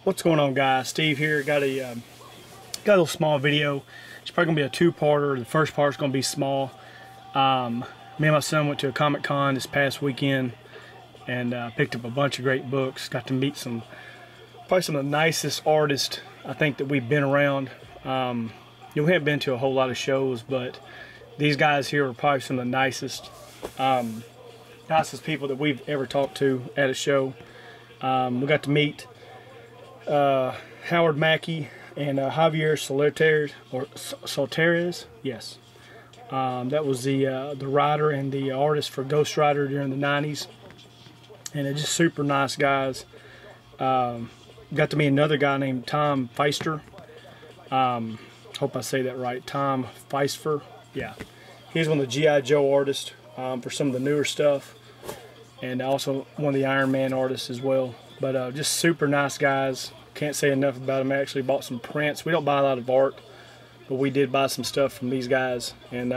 What's going on, guys? Steve here. Got a little small video. It's probably gonna be a two-parter. The first part's gonna be small. Me and my son went to a Comic-Con this past weekend and picked up a bunch of great books. Got to meet probably some of the nicest artists I think that we've been around. We haven't been to a whole lot of shows, but these guys here are probably some of the nicest people that we've ever talked to at a show. We got to meet Howard Mackey and Javier Solteres. Yes, that was the writer and the artist for Ghost Rider during the 90s, and they're just super nice guys. Got to meet another guy named Tom Feister. Hope I say that right. Tom Feister. Yeah, he's one of the G.I. Joe artists for some of the newer stuff, and also one of the Iron Man artists as well. But just super nice guys. Can't say enough about them. I actually bought some prints. We don't buy a lot of art, but we did buy some stuff from these guys, and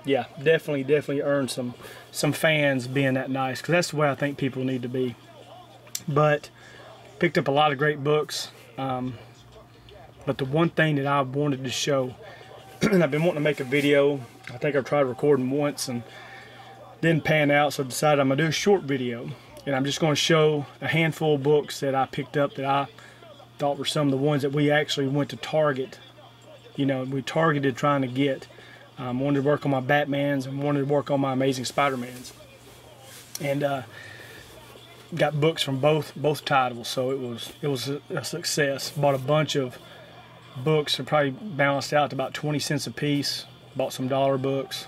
yeah, definitely earned some fans being that nice, because that's the way I think people need to be. But picked up a lot of great books, but the one thing that I wanted to show, and I've been wanting to make a video. I think I've tried recording once and didn't pan out, so I decided I'm gonna do a short video. And I'm just going to show a handful of books that I picked up that I thought were some of the ones that we actually went to Target. You know, we targeted trying to get. Wanted to work on my Batmans and wanted to work on my Amazing Spider-Mans. And got books from both titles, so it was a success. Bought a bunch of books that probably balanced out to about 20 cents a piece. Bought some dollar books.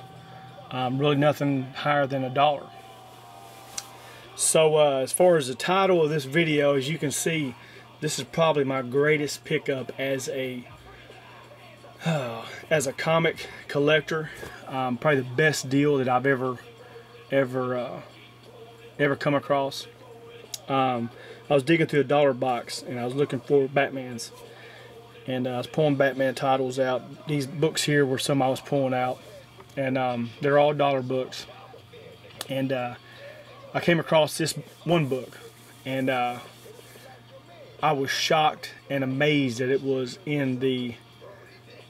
Really nothing higher than $1. So as far as the title of this video, as you can see, this is probably my greatest pickup as a comic collector. Probably the best deal that I've ever come across. I was digging through a dollar box and I was looking for Batmans, and I was pulling Batman titles out. These books here were some I was pulling out, and they're all dollar books. And I came across this one book, and I was shocked and amazed that it was in the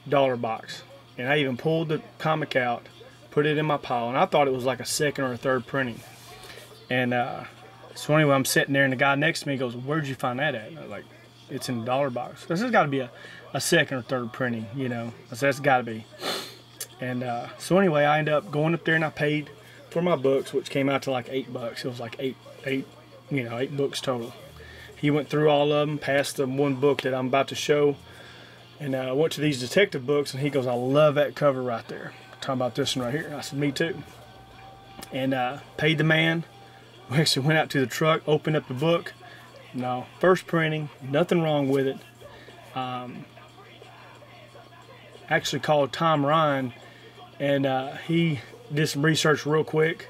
dollar box. And I even pulled the comic out, put it in my pile, and I thought it was like a second or a third printing. And so anyway, I'm sitting there, and the guy next to me goes, "Where'd you find that at?" And I was like, "It's in the dollar box." This has got to be a second or third printing, you know. I said, "That's got to be." And so anyway, I ended up going up there and I paid for my books, which came out to like $8. It was like eight books total. He went through all of them, passed the one book that I'm about to show, and I went to these detective books, and he goes, "I love that cover right there." Talking about this one right here. I said, "Me too." And paid the man. We actually went out to the truck, opened up the book. No, first printing, nothing wrong with it. Actually called Tom Ryan, and he did some research real quick,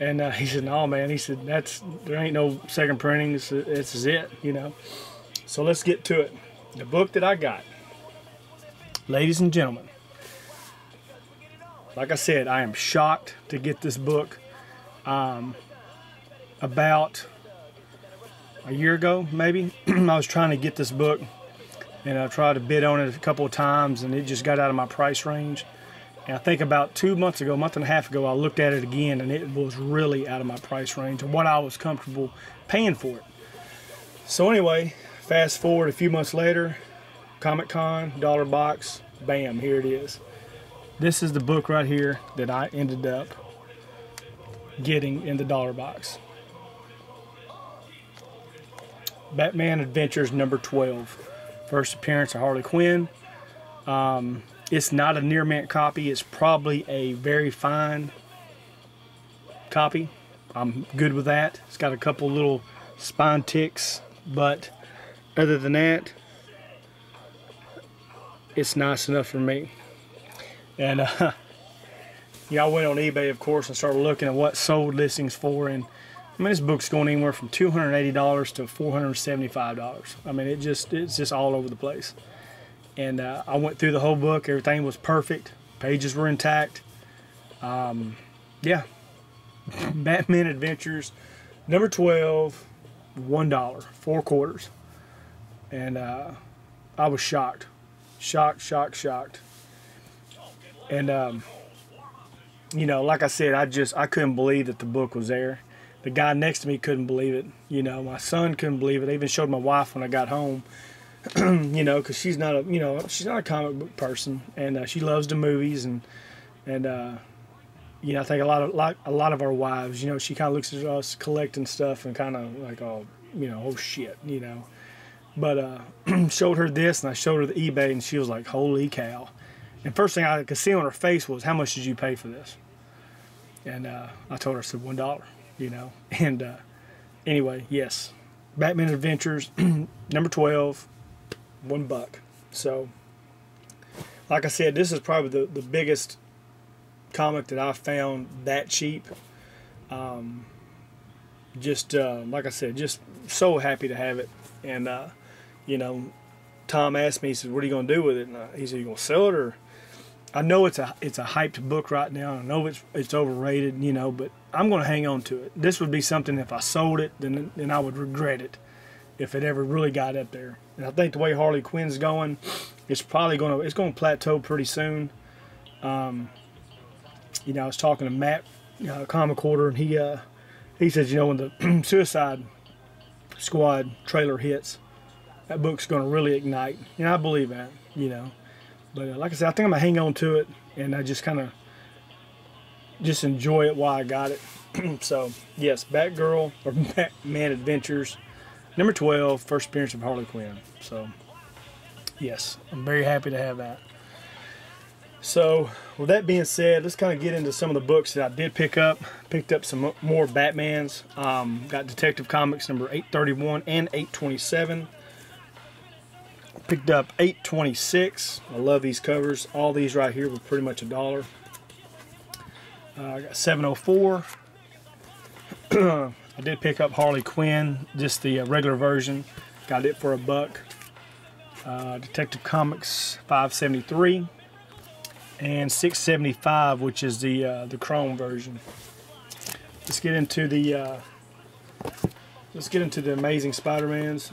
and he said, "No, man," he said, there ain't no second printing. This is it, you know. So let's get to it. The book that I got, ladies and gentlemen, like I said, I am shocked to get this book. About a year ago, maybe, I was trying to get this book, and I tried to bid on it a couple of times, and it just got out of my price range. And I think about 2 months ago, a month and a half ago, I looked at it again, and it was really out of my price range of what I was comfortable paying for it. So anyway, fast forward a few months later, Comic-Con, dollar box, bam, here it is. This is the book right here that I ended up getting in the dollar box. Batman Adventures number 12. First appearance of Harley Quinn. It's not a near mint copy. It's probably a very fine copy. I'm good with that. It's got a couple little spine ticks, but other than that, it's nice enough for me. And yeah, I went on eBay, of course, and started looking at what sold listings for, and I mean, this book's going anywhere from $280 to $475. I mean, it's just all over the place. And I went through the whole book. Everything was perfect. Pages were intact. Yeah. Batman Adventures, number 12, $1, 4 quarters. and I was shocked, shocked. And you know, like I said, I couldn't believe that the book was there. The guy next to me couldn't believe it. You know, my son couldn't believe it. I even showed my wife when I got home. You know, because she's not a comic book person, and she loves the movies, and you know, I think a lot of our wives, you know, she kind of looks at us collecting stuff and kind of like, oh, you know, oh shit, you know. But showed her this, and I showed her the eBay, and she was like, holy cow. And first thing I could see on her face was, how much did you pay for this? And I told her, I said, $1, you know. And anyway, yes, Batman Adventures, number 12, $1. So, like I said, this is probably the biggest comic that I found that cheap. Just like I said, just so happy to have it. And you know, Tom asked me, he said, what are you going to do with it? And he said, you going to sell it? Or I know it's a hyped book right now. I know it's overrated, you know, but I'm going to hang on to it. This would be something, if I sold it, then I would regret it if it ever really got up there. And I think the way Harley Quinn's going, it's probably going to plateau pretty soon. You know, I was talking to Matt, Comic Quarter, and he says, you know, when the Suicide Squad trailer hits, that book's going to really ignite. And I believe that, you know. But like I said, I think I'm going to hang on to it, and I just kind of just enjoy it while I got it. So, yes, Batgirl, or Batman Adventures, number 12, first appearance of Harley Quinn. So, yes, I'm very happy to have that. So, with that being said, let's kind of get into some of the books that I did pick up. Picked up some more Batmans. Got Detective Comics number 831 and 827. Picked up 826. I love these covers. All these right here were pretty much $1. I got 704. I did pick up Harley Quinn, just the regular version. Got it for $1. Detective Comics 573. And 675, which is the chrome version. Let's get into the Amazing Spider-Mans.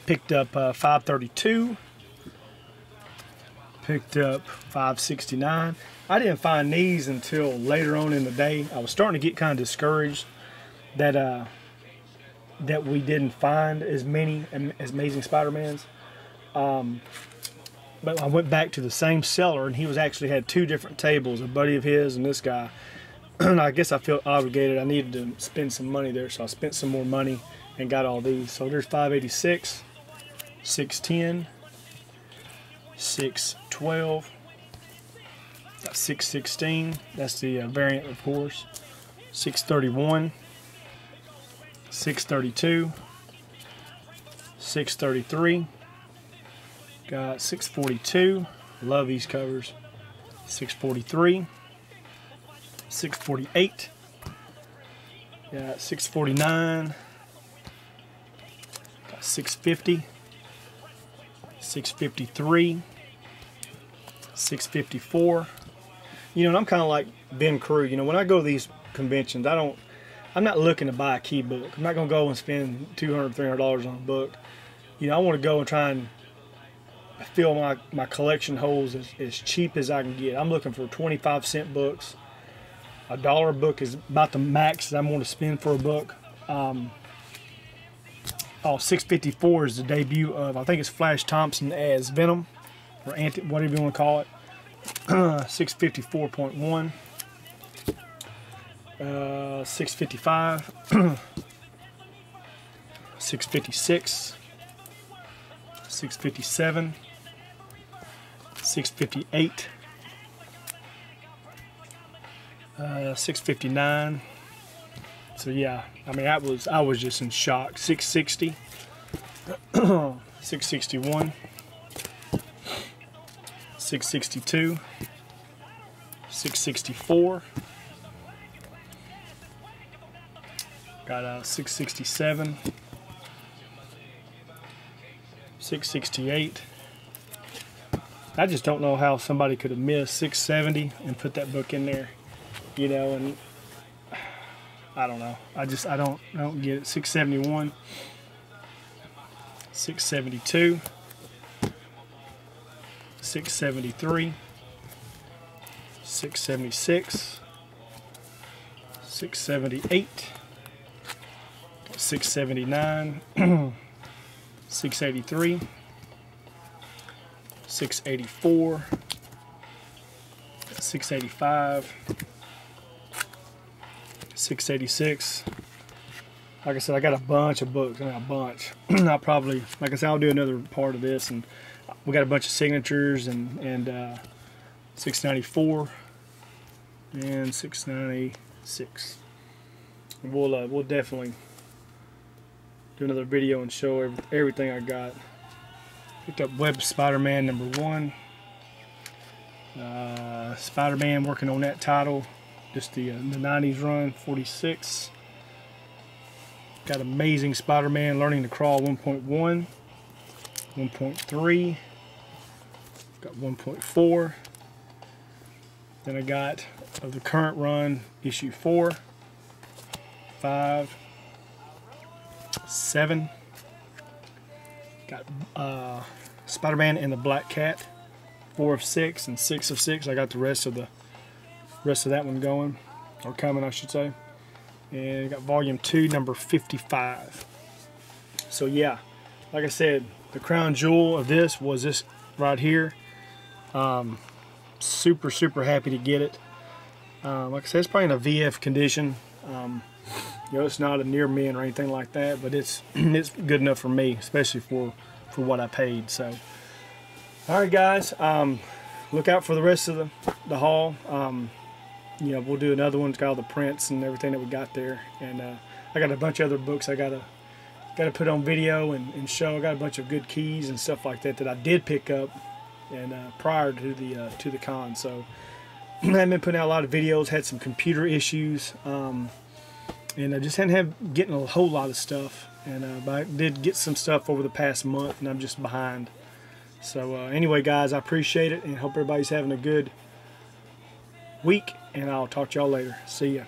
Picked up 532. Picked up 569. I didn't find these until later on in the day. I was starting to get kind of discouraged that that we didn't find as many as Amazing Spider-Mans. But I went back to the same seller, and he actually had two different tables, a buddy of his and this guy. And I guess I felt obligated. I needed to spend some money there, so I spent some more money and got all these. So there's 586, 610, 612, got 616. That's the variant, of course. 631, 632, 633. Got 642. Love these covers. 643. 648. Got 649. Got 650. 653. 654. You know, and I'm kind of like Ben Crew. You know, when I go to these conventions, I'm not looking to buy a key book. I'm not going to go and spend $200, $300 on a book. You know, I want to go and try and fill my collection holes as cheap as I can get. I'm looking for 25-cent books. $1 a book is about the max that I'm going to spend for a book. 654 is the debut of, I think it's Flash Thompson as Venom, or whatever you want to call it. 654.1. 655. 656. 657. 658, 659. So yeah, I mean, I was just in shock. 660, 661, 662, 664. Got 667, 668. I just don't know how somebody could have missed 670 and put that book in there, you know, and I don't know. I don't get it. 671, 672, 673, 676, 678, 679, 683, 684, 685, 686. Like I said, I got a bunch of books. I mean, a bunch. I'll probably, like I said, I'll do another part of this, and we got a bunch of signatures and 694 and 696. And we'll definitely do another video and show everything I got. Picked up Web Spider-Man #1. Spider-Man, working on that title, just the 90s run, 46. Got Amazing Spider-Man Learning to Crawl 1.1, 1.3, got 1.4. Then I got of the current run, issue 4, 5, 7. Got Spider-Man and the Black Cat, 4 of 6 and 6 of 6. I got the rest of that one going, or coming, I should say. And I got volume 2, number 55. So yeah, like I said, the crown jewel of this was this right here. Super happy to get it. Like I said, it's probably in a VF condition. You know, it's not a near mint or anything like that, but it's good enough for me, especially for what I paid. So, all right, guys, look out for the rest of the haul. You know, we'll do another one. It's got all the prints and everything that we got there, and I got a bunch of other books I gotta put on video and show. I got a bunch of good keys and stuff like that I did pick up and prior to the con. So I haven't been putting out a lot of videos. Had some computer issues, and I just hadn't getting a whole lot of stuff. And but I did get some stuff over the past month, and I'm just behind. So anyway, guys, I appreciate it and hope everybody's having a good week, and I'll talk to y'all later. See ya.